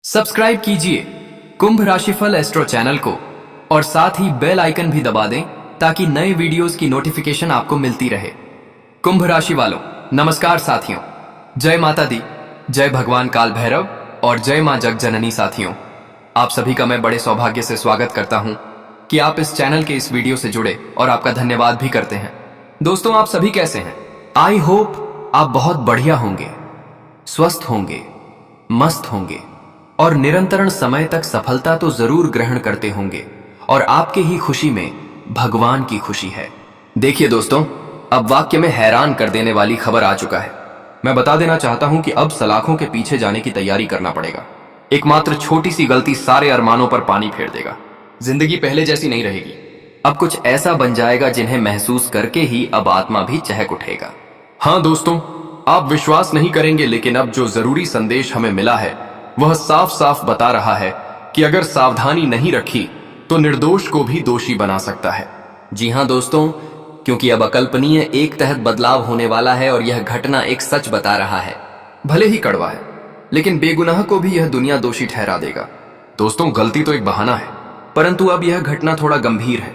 Subscribe कीजिए कुंभ राशिफल astro channel को और साथ ही बेल आइकन भी दबा दें ताकि नए वीडियोस की नोटिफिकेशन आपको मिलती रहे। कुंभ राशि वालों, नमस्कार साथियों। जय माता दी, जय भगवान काल भैरव और जय मां जग जननी। साथियों, आप सभी का मैं बड़े सौभाग्य से स्वागत करता हूं कि आप इस चैनल के इस वीडियो से जुड़े और आपका धन्यवाद भी करते हैं। दोस्तों, आप सभी कैसे हैं? आई होप आप बहुत बढ़िया होंगे, स्वस्थ होंगे, मस्त होंगे और निरंतरण समय तक सफलता तो जरूर ग्रहण करते होंगे और आपके ही खुशी में भगवान की खुशी है। देखिए दोस्तों, अब वाक्य में हैरान कर देने वाली खबर आ चुका है। मैं बता देना चाहता हूं कि अब सलाखों के पीछे जाने की तैयारी करना पड़ेगा। एकमात्र छोटी सी गलती सारे अरमानों पर पानी फेर देगा। जिंदगी पहले जैसी नहीं रहेगी। अब कुछ ऐसा बन जाएगा जिन्हें महसूस करके ही अब आत्मा भी चहक उठेगा। हाँ दोस्तों, आप विश्वास नहीं करेंगे, लेकिन अब जो जरूरी संदेश हमें मिला है वह साफ साफ बता रहा है कि अगर सावधानी नहीं रखी तो निर्दोष को भी दोषी बना सकता है। जी हां दोस्तों, क्योंकि अब अकल्पनीय एक तहत बदलाव होने वाला है और यह घटना एक सच बता रहा है। भले ही कड़वा है, लेकिन बेगुनाह को भी यह दुनिया दोषी ठहरा देगा। दोस्तों, गलती तो एक बहाना है, परंतु अब यह घटना थोड़ा गंभीर है।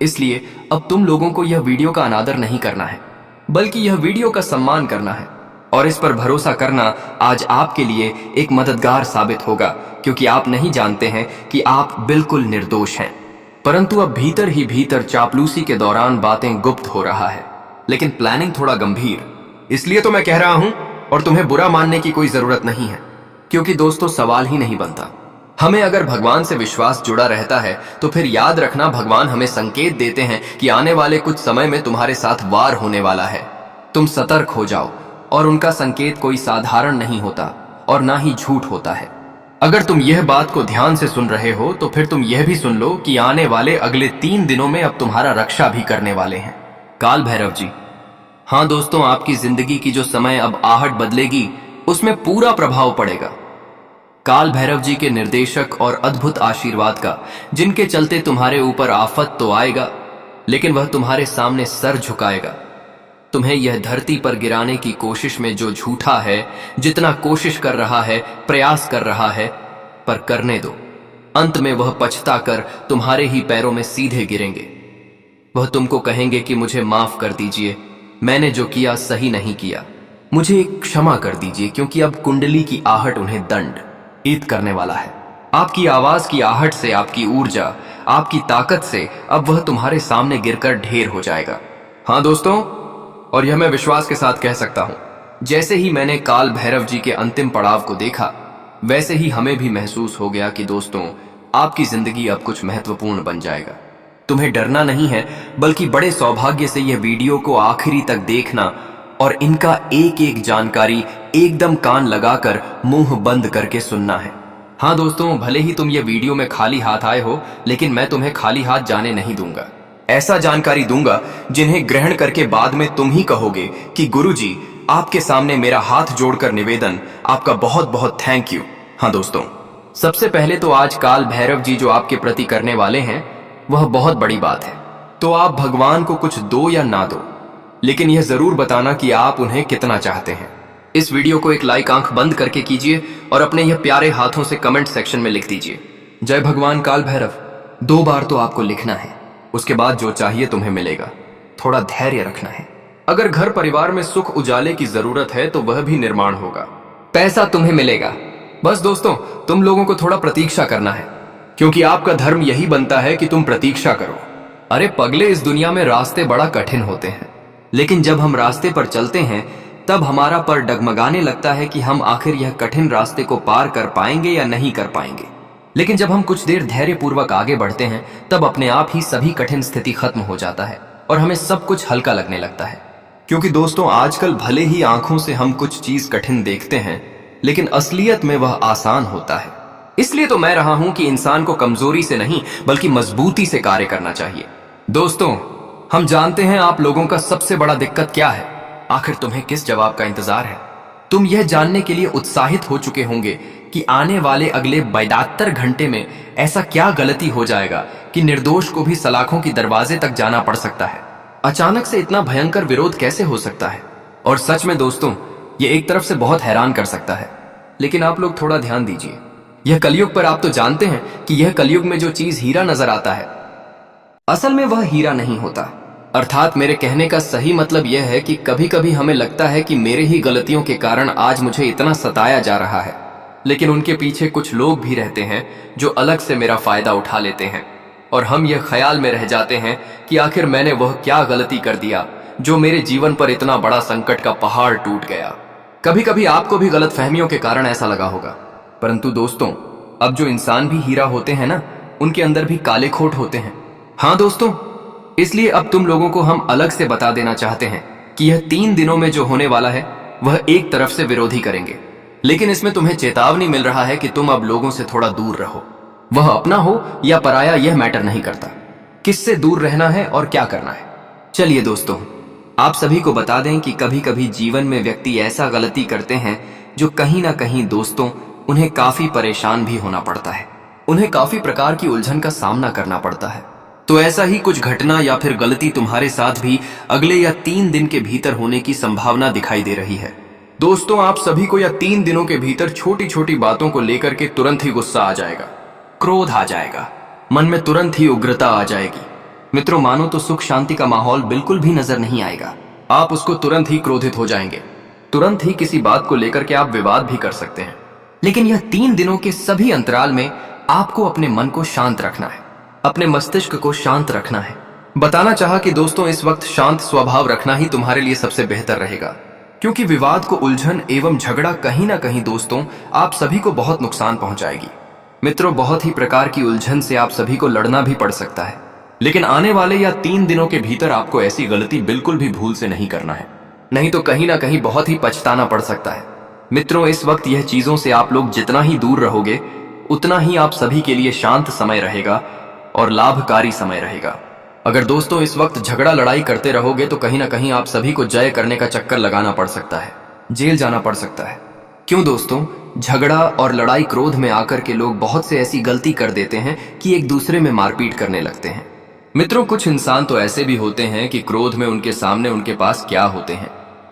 इसलिए अब तुम लोगों को यह वीडियो का अनादर नहीं करना है, बल्कि यह वीडियो का सम्मान करना है और इस पर भरोसा करना आज आपके लिए एक मददगार साबित होगा, क्योंकि आप नहीं जानते हैं कि आप बिल्कुल निर्दोष हैं। परंतु अब भीतर ही भीतर चापलूसी के दौरान बातें गुप्त हो रहा है, लेकिन प्लानिंग थोड़ा गंभीर। इसलिए तो मैं कह रहा हूं और तुम्हें बुरा मानने की कोई जरूरत नहीं है, क्योंकि दोस्तों सवाल ही नहीं बनता। हमें अगर भगवान से विश्वास जुड़ा रहता है तो फिर याद रखना, भगवान हमें संकेत देते हैं कि आने वाले कुछ समय में तुम्हारे साथ वार होने वाला है। तुम सतर्क हो जाओ, और उनका संकेत कोई साधारण नहीं होता और ना ही झूठ होता है। अगर तुम यह बात को ध्यान से सुन रहे हो तो फिर तुम यह भी सुन लो कि आने वाले अगले 3 दिनों में अब तुम्हारा रक्षा भी करने वाले हैं काल भैरव जी। हाँ दोस्तों, आपकी जिंदगी की जो समय अब आहट बदलेगी उसमें पूरा प्रभाव पड़ेगा काल भैरव जी के निर्देशक और अद्भुत आशीर्वाद का, जिनके चलते तुम्हारे ऊपर आफत तो आएगा, लेकिन वह तुम्हारे सामने सर झुकाएगा। तुम्हें यह धरती पर गिराने की कोशिश में जो झूठा है, जितना कोशिश कर रहा है, प्रयास कर रहा है, पर करने दो। अंत में वह पछता कर तुम्हारे ही पैरों में सीधे गिरेंगे। वह तुमको कहेंगे कि मुझे माफ कर दीजिए, मैंने जो किया सही नहीं किया, मुझे क्षमा कर दीजिए, क्योंकि अब कुंडली की आहट उन्हें दंड ईद करने वाला है। आपकी आवाज की आहट से, आपकी ऊर्जा, आपकी ताकत से अब वह तुम्हारे सामने गिरकर ढेर हो जाएगा। हाँ दोस्तों, और यह मैं विश्वास के साथ कह सकता हूं, जैसे ही मैंने काल भैरव जी के अंतिम पड़ाव को देखा, वैसे ही हमें भी महसूस हो गया कि दोस्तों, आपकी जिंदगी अब कुछ महत्वपूर्ण बन जाएगा। तुम्हें डरना नहीं है, बल्कि बड़े सौभाग्य से यह वीडियो को आखिरी तक देखना और इनका एक एक जानकारी एकदम कान लगाकर मुंह बंद करके सुनना है। हाँ दोस्तों, भले ही तुम ये वीडियो में खाली हाथ आए हो, लेकिन मैं तुम्हें खाली हाथ जाने नहीं दूंगा। ऐसा जानकारी दूंगा जिन्हें ग्रहण करके बाद में तुम ही कहोगे कि गुरुजी, आपके सामने मेरा हाथ जोड़कर निवेदन, आपका बहुत बहुत थैंक यू। हाँ दोस्तों, सबसे पहले तो आज काल भैरव जी जो आपके प्रति करने वाले हैं वह बहुत बड़ी बात है। तो आप भगवान को कुछ दो या ना दो, लेकिन यह जरूर बताना कि आप उन्हें कितना चाहते हैं। इस वीडियो को एक लाइक आंख बंद करके कीजिए और अपने यह प्यारे हाथों से कमेंट सेक्शन में लिख दीजिए, जय भगवान काल भैरव। 2 बार तो आपको लिखना है, उसके बाद जो चाहिए तुम्हें मिलेगा। थोड़ा धैर्य रखना है। अगर घर परिवार में सुख उजाले की जरूरत है तो वह भी निर्माण होगा। पैसा तुम्हें मिलेगा। बस दोस्तों, तुम लोगों को थोड़ा प्रतीक्षा करना है, क्योंकि आपका धर्म यही बनता है कि तुम प्रतीक्षा करो। अरे पगले, इस दुनिया में रास्ते बड़ा कठिन होते हैं, लेकिन जब हम रास्ते पर चलते हैं तब हमारा पर डगमगाने लगता है कि हम आखिर यह कठिन रास्ते को पार कर पाएंगे या नहीं कर पाएंगे। लेकिन जब हम कुछ देर धैर्य पूर्वक आगे बढ़ते हैं तब अपने आप ही सभी कठिन स्थिति खत्म हो जाता है और हमें सब कुछ हल्का लगने लगता है। क्योंकि दोस्तों, आजकल भले ही आंखों से हम कुछ चीज कठिन देखते हैं, लेकिन असलियत में वह आसान होता है। इसलिए तो मैं रहा हूं कि इंसान को कमजोरी से नहीं बल्कि मजबूती से कार्य करना चाहिए। दोस्तों, हम जानते हैं आप लोगों का सबसे बड़ा दिक्कत क्या है। आखिर तुम्हें किस जवाब का इंतजार है? तुम यह जानने के लिए उत्साहित हो चुके होंगे कि आने वाले अगले 72 घंटे में ऐसा क्या गलती हो जाएगा कि निर्दोष को भी सलाखों की दरवाजे तक जाना पड़ सकता है। अचानक से इतना भयंकर विरोध कैसे हो सकता है? और सच में दोस्तों, ये एक तरफ से बहुत हैरान कर सकता है, लेकिन आप लोग थोड़ा ध्यान दीजिए। यह कलयुग पर आप तो जानते हैं कि यह कलयुग में जो चीज हीरा नजर आता है, असल में वह हीरा नहीं होता। अर्थात मेरे कहने का सही मतलब यह है कि कभी कभी हमें लगता है कि मेरे ही गलतियों के कारण आज मुझे इतना सताया जा रहा है, लेकिन उनके पीछे कुछ लोग भी रहते हैं जो अलग से मेरा फायदा उठा लेते हैं, और हम यह ख्याल में रह जाते हैं कि आखिर मैंने वह क्या गलती कर दिया जो मेरे जीवन पर इतना बड़ा संकट का पहाड़ टूट गया। कभी कभी आपको भी गलत फहमियों के कारण ऐसा लगा होगा, परंतु दोस्तों, अब जो इंसान भी हीरा होते हैं ना, उनके अंदर भी काले खोट होते हैं। हाँ दोस्तों, इसलिए अब तुम लोगों को हम अलग से बता देना चाहते हैं कि यह 3 दिनों में जो होने वाला है वह एक तरफ से विरोधी करेंगे, लेकिन इसमें तुम्हें चेतावनी मिल रहा है कि तुम अब लोगों से थोड़ा दूर रहो। वह अपना हो या पराया यह मैटर नहीं करता, किससे दूर रहना है और क्या करना है। चलिए दोस्तों, आप सभी को बता दें कि कभी कभी जीवन में व्यक्ति ऐसा गलती करते हैं जो कहीं ना कहीं दोस्तों उन्हें काफी परेशान भी होना पड़ता है, उन्हें काफी प्रकार की उलझन का सामना करना पड़ता है। तो ऐसा ही कुछ घटना या फिर गलती तुम्हारे साथ भी अगले या 3 दिन के भीतर होने की संभावना दिखाई दे रही है। दोस्तों, आप सभी को या 3 दिनों के भीतर छोटी छोटी बातों को लेकर के तुरंत ही गुस्सा आ जाएगा, क्रोध आ जाएगा, मन में तुरंत ही उग्रता आ जाएगी। मित्रों, मानो तो सुख शांति का माहौल बिल्कुल भी नजर नहीं आएगा। आप उसको तुरंत ही क्रोधित हो जाएंगे, तुरंत ही किसी बात को लेकर के आप विवाद भी कर सकते हैं। लेकिन यह 3 दिनों के सभी अंतराल में आपको अपने मन को शांत रखना है, अपने मस्तिष्क को शांत रखना है। बताना चाहा कि दोस्तों, इस वक्त शांत स्वभाव रखना ही तुम्हारे लिए सबसे बेहतर रहेगा, क्योंकि विवाद को उलझन एवं झगड़ा कहीं ना कहीं दोस्तों आप सभी को बहुत नुकसान पहुंचाएगी। मित्रों, बहुत ही प्रकार की उलझन से आप सभी को लड़ना भी पड़ सकता है, लेकिन आने वाले या 3 दिनों के भीतर आपको ऐसी गलती बिल्कुल भी भूल से नहीं करना है, नहीं तो कहीं ना कहीं बहुत ही पछताना पड़ सकता है। मित्रों, इस वक्त यह चीजों से आप लोग जितना ही दूर रहोगे उतना ही आप सभी के लिए शांत समय रहेगा और लाभकारी समय रहेगा। अगर दोस्तों इस वक्त झगड़ा लड़ाई करते रहोगे तो कहीं ना कहीं आप सभी को जय करने का चक्कर लगाना पड़ सकता है, जेल जाना पड़ सकता है। क्यों दोस्तों, झगड़ा और लड़ाई क्रोध में आकर के लोग बहुत से ऐसी गलती कर देते हैं कि एक दूसरे में मारपीट करने लगते हैं। मित्रों, कुछ इंसान तो ऐसे भी होते हैं कि क्रोध में उनके सामने उनके पास क्या होते हैं,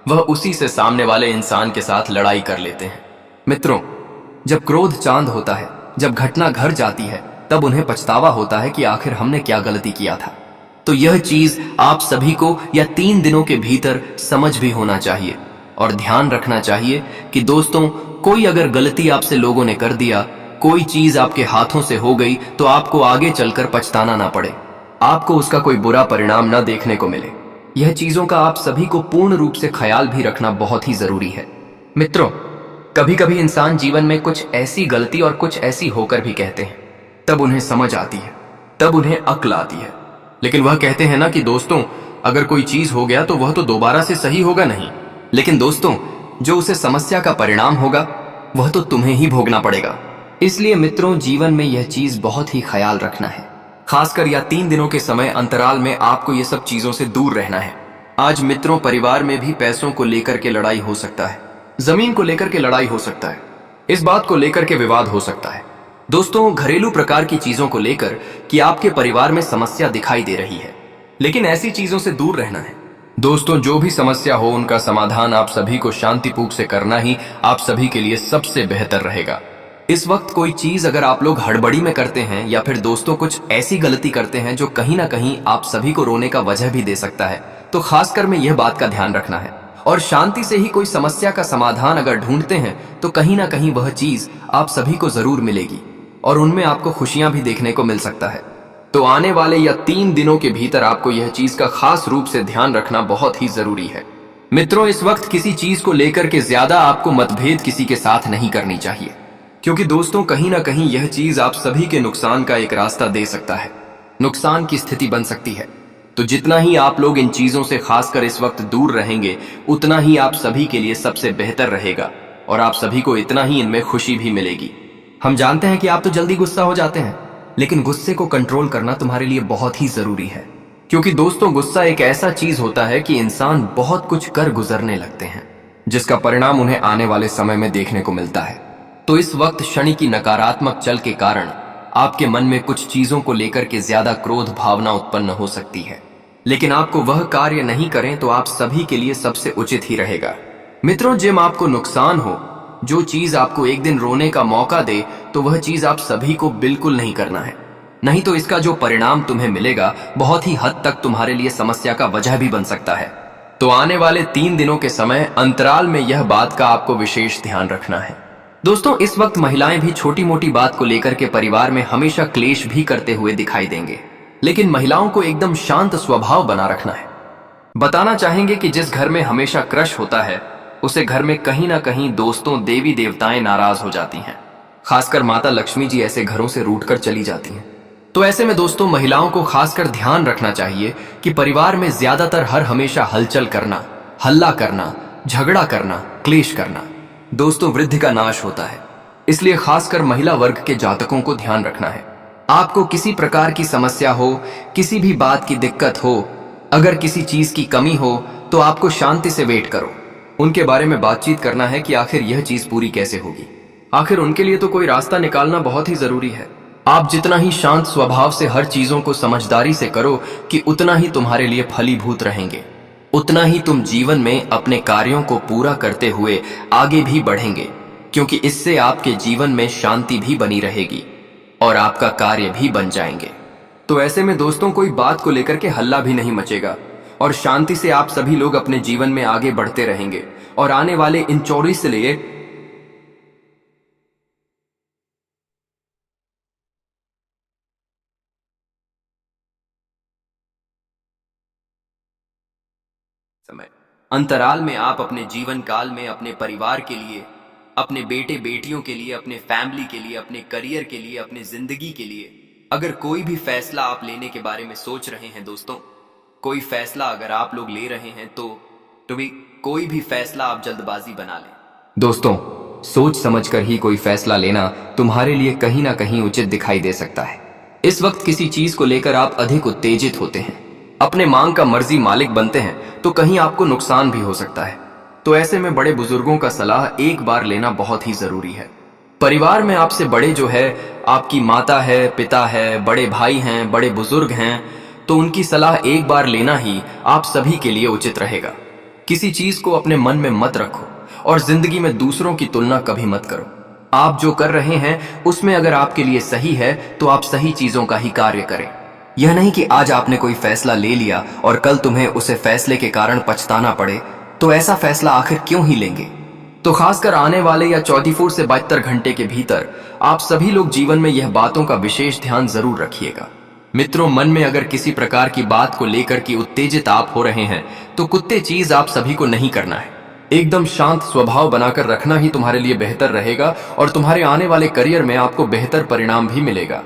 वह उसी से सामने वाले इंसान के साथ लड़ाई कर लेते हैं। मित्रों, जब क्रोध चांद होता है, जब घटना घर जाती है, तब उन्हें पछतावा होता है कि आखिर हमने क्या गलती किया था। तो यह चीज आप सभी को या 3 दिनों के भीतर समझ भी होना चाहिए और ध्यान रखना चाहिए कि दोस्तों, कोई अगर गलती आपसे लोगों ने कर दिया, कोई चीज आपके हाथों से हो गई, तो आपको आगे चलकर पछताना ना पड़े, आपको उसका कोई बुरा परिणाम ना देखने को मिले। यह चीजों का आप सभी को पूर्ण रूप से ख्याल भी रखना बहुत ही जरूरी है। मित्रों, कभी कभी इंसान जीवन में कुछ ऐसी गलती और कुछ ऐसी होकर भी कहते हैं, तब उन्हें समझ आती है, तब उन्हें अक्ल आती है। लेकिन वह कहते हैं ना कि दोस्तों, अगर कोई चीज हो गया तो वह तो दोबारा से सही होगा नहीं, लेकिन दोस्तों जो उसे समस्या का परिणाम होगा वह तो तुम्हें ही भोगना पड़ेगा। इसलिए मित्रों, जीवन में यह चीज बहुत ही ख्याल रखना है, खासकर या 3 दिनों के समय अंतराल में आपको ये सब चीजों से दूर रहना है। आज मित्रों, परिवार में भी पैसों को लेकर के लड़ाई हो सकता है, जमीन को लेकर के लड़ाई हो सकता है, इस बात को लेकर के विवाद हो सकता है। दोस्तों, घरेलू प्रकार की चीजों को लेकर कि आपके परिवार में समस्या दिखाई दे रही है, लेकिन ऐसी चीजों से दूर रहना है। दोस्तों, जो भी समस्या हो उनका समाधान आप सभी को शांतिपूर्वक से करना ही आप सभी के लिए सबसे बेहतर रहेगा। इस वक्त कोई चीज अगर आप लोग हड़बड़ी में करते हैं या फिर दोस्तों कुछ ऐसी गलती करते हैं जो कहीं ना कहीं आप सभी को रोने का वजह भी दे सकता है, तो खासकर में यह बात का ध्यान रखना है और शांति से ही कोई समस्या का समाधान अगर ढूंढते हैं तो कहीं ना कहीं वह चीज आप सभी को जरूर मिलेगी और उनमें आपको खुशियां भी देखने को मिल सकता है। तो आने वाले या 3 दिनों के भीतर आपको यह चीज का खास रूप से ध्यान रखना बहुत ही जरूरी है। मित्रों, इस वक्त किसी चीज को लेकर के ज्यादा आपको मतभेद किसी के साथ नहीं करनी चाहिए, क्योंकि दोस्तों कहीं ना कहीं यह चीज आप सभी के नुकसान का एक रास्ता दे सकता है, नुकसान की स्थिति बन सकती है। तो जितना ही आप लोग इन चीजों से खासकर इस वक्त दूर रहेंगे उतना ही आप सभी के लिए सबसे बेहतर रहेगा और आप सभी को इतना ही इनमें खुशी भी मिलेगी। हम जानते हैं कि आप तो जल्दी गुस्सा हो जाते हैं, लेकिन गुस्से को कंट्रोल करना तुम्हारे लिए बहुत ही जरूरी है, क्योंकि दोस्तों गुस्सा एक ऐसा चीज होता है कि इंसान बहुत कुछ कर गुजरने लगते हैं जिसका परिणाम उन्हें आने वाले समय में देखने को मिलता है। तो इस वक्त शनि की नकारात्मक चल के कारण आपके मन में कुछ चीजों को लेकर के ज्यादा क्रोध भावना उत्पन्न हो सकती है, लेकिन आपको वह कार्य नहीं करें तो आप सभी के लिए सबसे उचित ही रहेगा। मित्रों, जिम आपको नुकसान हो, जो चीज आपको एक दिन रोने का मौका दे, तो वह चीज आप सभी को बिल्कुल नहीं करना है। नहीं तो इसका जो परिणाम तुम्हें मिलेगा बहुत ही हद तक तुम्हारे लिए समस्या का वजह भी बन सकता है। तो आने वाले 3 दिनों के समय अंतराल में यह बात का आपको विशेष ध्यान रखना है। दोस्तों, इस वक्त महिलाएं भी छोटी मोटी बात को लेकर के परिवार में हमेशा क्लेश भी करते हुए दिखाई देंगे, लेकिन महिलाओं को एकदम शांत स्वभाव बना रखना है। बताना चाहेंगे कि जिस घर में हमेशा क्रश होता है उसे घर में कहीं ना कहीं दोस्तों देवी देवताएं नाराज हो जाती हैं। खासकर माता लक्ष्मी जी ऐसे घरों से रूठकर चली जाती हैं। तो ऐसे में दोस्तों महिलाओं को खासकर ध्यान रखना चाहिए कि परिवार में ज्यादातर हर हमेशा हलचल करना, हल्ला करना, झगड़ा करना, क्लेश करना दोस्तों वृद्धि का नाश होता है। इसलिए खासकर महिला वर्ग के जातकों को ध्यान रखना है। आपको किसी प्रकार की समस्या हो, किसी भी बात की दिक्कत हो, अगर किसी चीज की कमी हो तो आपको शांति से वेट करो। उनके बारे में बातचीत करना है कि आखिर यह चीज पूरी कैसे होगी। आखिर उनके लिए तो कोई रास्ता निकालना बहुत ही जरूरी है। आप जितना ही शांत स्वभाव से हर चीजों को समझदारी से करो कि उतना ही तुम्हारे लिए फलीभूत रहेंगे, उतना ही तुम जीवन में अपने कार्यों को पूरा करते हुए आगे भी बढ़ेंगे, क्योंकि इससे आपके जीवन में शांति भी बनी रहेगी और आपका कार्य भी बन जाएंगे। तो ऐसे में दोस्तों कोई बात को लेकर के हल्ला भी नहीं मचेगा और शांति से आप सभी लोग अपने जीवन में आगे बढ़ते रहेंगे और आने वाले इन 24 से लिए समय अंतराल में आप अपने जीवन काल में अपने परिवार के लिए, अपने बेटे बेटियों के लिए, अपने फैमिली के लिए, अपने करियर के लिए, अपनी जिंदगी के लिए अगर कोई भी फैसला आप लेने के बारे में सोच रहे हैं दोस्तों, कोई फैसला अगर आप लोग ले रहे हैं तो भी कोई भी फैसला आप जल्दबाजी बना लें। दोस्तों, सोच समझकर ही कोई फैसला लेना तुम्हारे लिए कहीं ना कहीं उचित दिखाई दे सकता है। इस वक्त किसी चीज को लेकर आप अधिक उत्तेजित होते हैं, अपने मांग का मर्जी मालिक बनते हैं, तो कहीं आपको नुकसान भी हो सकता है। तो ऐसे में बड़े बुजुर्गों का सलाह एक बार लेना बहुत ही जरूरी है। परिवार में आपसे बड़े जो है आपकी माता है, पिता है, बड़े भाई हैं, बड़े बुजुर्ग हैं, तो उनकी सलाह एक बार लेना ही आप सभी के लिए उचित रहेगा। किसी चीज को अपने मन में मत रखो और जिंदगी में दूसरों की तुलना कभी मत करो। आप जो कर रहे हैं उसमें अगर आपके लिए सही है तो आप सही चीजों का ही कार्य करें। यह नहीं कि आज आपने कोई फैसला ले लिया और कल तुम्हें उसे फैसले के कारण पछताना पड़े, तो ऐसा फैसला आखिर क्यों ही लेंगे। तो खासकर आने वाले या 24 से 72 घंटे के भीतर आप सभी लोग जीवन में यह बातों का विशेष ध्यान जरूर रखिएगा। मित्रों, मन में अगर किसी प्रकार की बात को लेकर के उत्तेजित आप हो रहे हैं तो कुत्ते चीज आप सभी को नहीं करना है। एकदम शांत स्वभाव बनाकर रखना ही तुम्हारे लिए बेहतर रहेगा और तुम्हारे आने वाले करियर में आपको बेहतर परिणाम भी मिलेगा।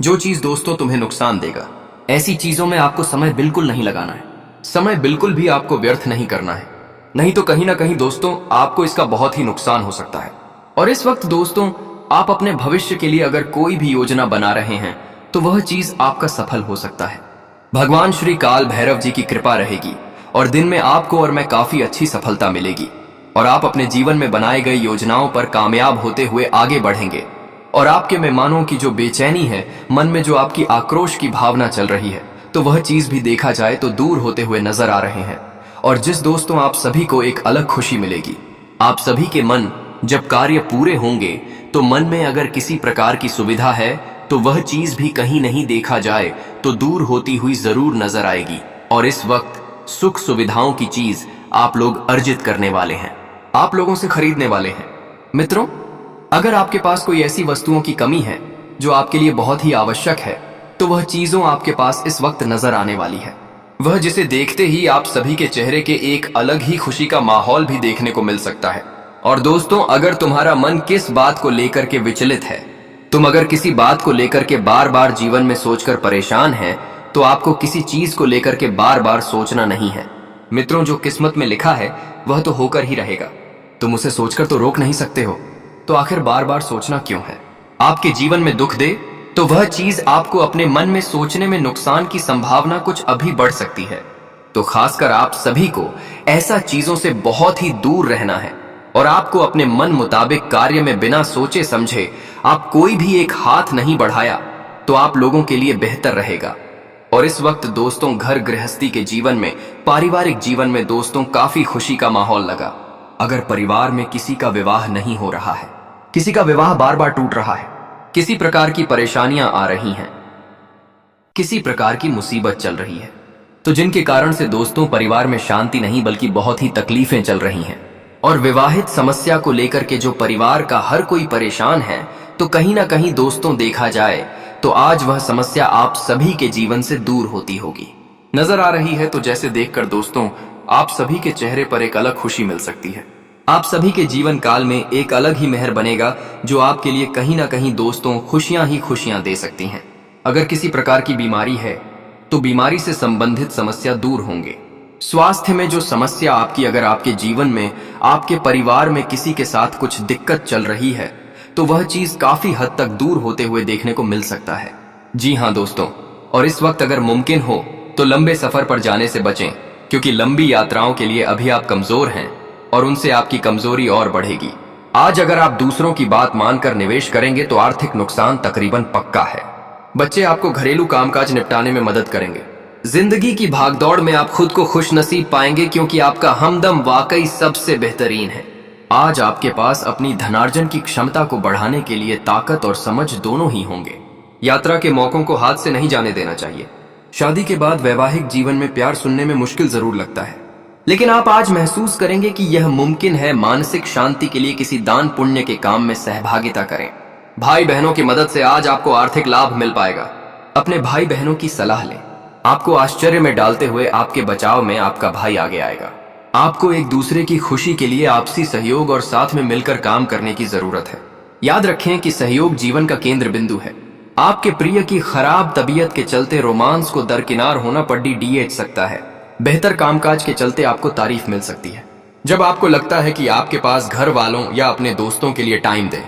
जो चीज दोस्तों तुम्हें नुकसान देगा, ऐसी चीजों में आपको समय बिल्कुल नहीं लगाना है। समय बिल्कुल भी आपको व्यर्थ नहीं करना है, नहीं तो कहीं ना कहीं दोस्तों आपको इसका बहुत ही नुकसान हो सकता है। और इस वक्त दोस्तों आप अपने भविष्य के लिए अगर कोई भी योजना बना रहे हैं तो वह चीज आपका सफल हो सकता है। भगवान श्री काल भैरव जी की कृपा रहेगी और दिन में आपको और मैं काफी अच्छी सफलता मिलेगी और आप अपने जीवन में बनाए गए योजनाओं पर कामयाब होते हुए आगे बढ़ेंगे। और आपके मेहमानों की जो बेचैनी है, मन में जो आपकी आक्रोश की भावना चल रही है, तो वह चीज भी देखा जाए तो दूर होते हुए नजर आ रहे हैं। और जिस दोस्तों आप सभी को एक अलग खुशी मिलेगी। आप सभी के मन जब कार्य पूरे होंगे तो मन में अगर किसी प्रकार की सुविधा है तो वह चीज भी कहीं नहीं देखा जाए तो दूर होती हुई जरूर नजर आएगी। और इस वक्त सुख सुविधाओं की चीज आप लोग अर्जित करने वाले हैं, आप लोगों से खरीदने वाले हैं। मित्रों, अगर आपके पास कोई ऐसी वस्तुओं की कमी है जो आपके लिए बहुत ही आवश्यक है तो वह चीजों आपके पास इस वक्त नजर आने वाली है। वह जिसे देखते ही आप सभी के चेहरे के एक अलग ही खुशी का माहौल भी देखने को मिल सकता है। और दोस्तों, अगर तुम्हारा मन किस बात को लेकर के विचलित है, तुम अगर किसी बात को लेकर के बार बार जीवन में सोचकर परेशान है, तो आपको किसी चीज को लेकर के बार बार सोचना नहीं है। मित्रों, जो किस्मत में लिखा है वह तो होकर ही रहेगा। तुम उसे सोचकर तो रोक नहीं सकते हो, तो आखिर बार बार सोचना क्यों है। आपके जीवन में दुख दे तो वह चीज आपको अपने मन में सोचने में नुकसान की संभावना कुछ अभी बढ़ सकती है। तो खासकर आप सभी को ऐसा चीजों से बहुत ही दूर रहना है और आपको अपने मन मुताबिक कार्य में बिना सोचे समझे आप कोई भी एक हाथ नहीं बढ़ाया तो आप लोगों के लिए बेहतर रहेगा। और इस वक्त दोस्तों घर गृहस्थी के जीवन में, पारिवारिक जीवन में दोस्तों काफी खुशी का माहौल लगा। अगर परिवार में किसी का विवाह नहीं हो रहा है, किसी का विवाह बार बार टूट रहा है, किसी प्रकार की परेशानियां आ रही हैं, किसी प्रकार की मुसीबत चल रही है, तो जिनके कारण से दोस्तों परिवार में शांति नहीं बल्कि बहुत ही तकलीफें चल रही हैं, और विवाहित समस्या को लेकर के जो परिवार का हर कोई परेशान है, तो कहीं ना कहीं दोस्तों देखा जाए तो आज वह समस्या आप सभी के जीवन से दूर होती होगी। नजर आ रही है तो जैसे देखकर दोस्तों आप सभी के चेहरे पर एक अलग खुशी मिल सकती है। आप सभी के जीवन काल में एक अलग ही मेहर बनेगा जो आपके लिए कहीं ना कहीं दोस्तों खुशियां ही खुशियां दे सकती हैं। अगर किसी प्रकार की बीमारी है तो बीमारी से संबंधित समस्या दूर होंगे। स्वास्थ्य में जो समस्या आपकी अगर आपके जीवन में आपके परिवार में किसी के साथ कुछ दिक्कत चल रही है तो वह चीज काफी हद तक दूर होते हुए देखने को मिल सकता है। जी हाँ दोस्तों, और इस वक्त अगर मुमकिन हो तो लंबे सफर पर जाने से बचें, क्योंकि लंबी यात्राओं के लिए अभी आप कमजोर हैं और उनसे आपकी कमजोरी और बढ़ेगी। आज अगर आप दूसरों की बात मानकर निवेश करेंगे तो आर्थिक नुकसान तकरीबन पक्का है। बच्चे आपको घरेलू कामकाज निपटाने में मदद करेंगे। जिंदगी की भागदौड़ में आप खुद को खुशनसीब पाएंगे क्योंकि आपका हमदम वाकई सबसे बेहतरीन है। आज आपके पास अपनी धनार्जन की क्षमता को बढ़ाने के लिए ताकत और समझ दोनों ही होंगे। यात्रा के मौकों को हाथ से नहीं जाने देना चाहिए। शादी के बाद वैवाहिक जीवन में प्यार सुनने में मुश्किल जरूर लगता है, लेकिन आप आज महसूस करेंगे कि यह मुमकिन है। मानसिक शांति के लिए किसी दान पुण्य के काम में सहभागिता करें। भाई बहनों की मदद से आज आपको आर्थिक लाभ मिल पाएगा। अपने भाई बहनों की सलाह लें। आपको आश्चर्य में डालते हुए आपके बचाव में आपका भाई आगे आएगा। आपको एक दूसरे की खुशी के लिए आपसी सहयोग और साथ में मिलकर काम करने की जरूरत है। याद रखें कि सहयोग जीवन का केंद्र बिंदु है। आपके प्रिय की खराब तबीयत के चलते रोमांस को दरकिनार होना पड्डी डीएच सकता है। बेहतर कामकाज के चलते आपको तारीफ मिल सकती है। जब आपको लगता है कि आपके पास घर वालों या अपने दोस्तों के लिए टाइम दें।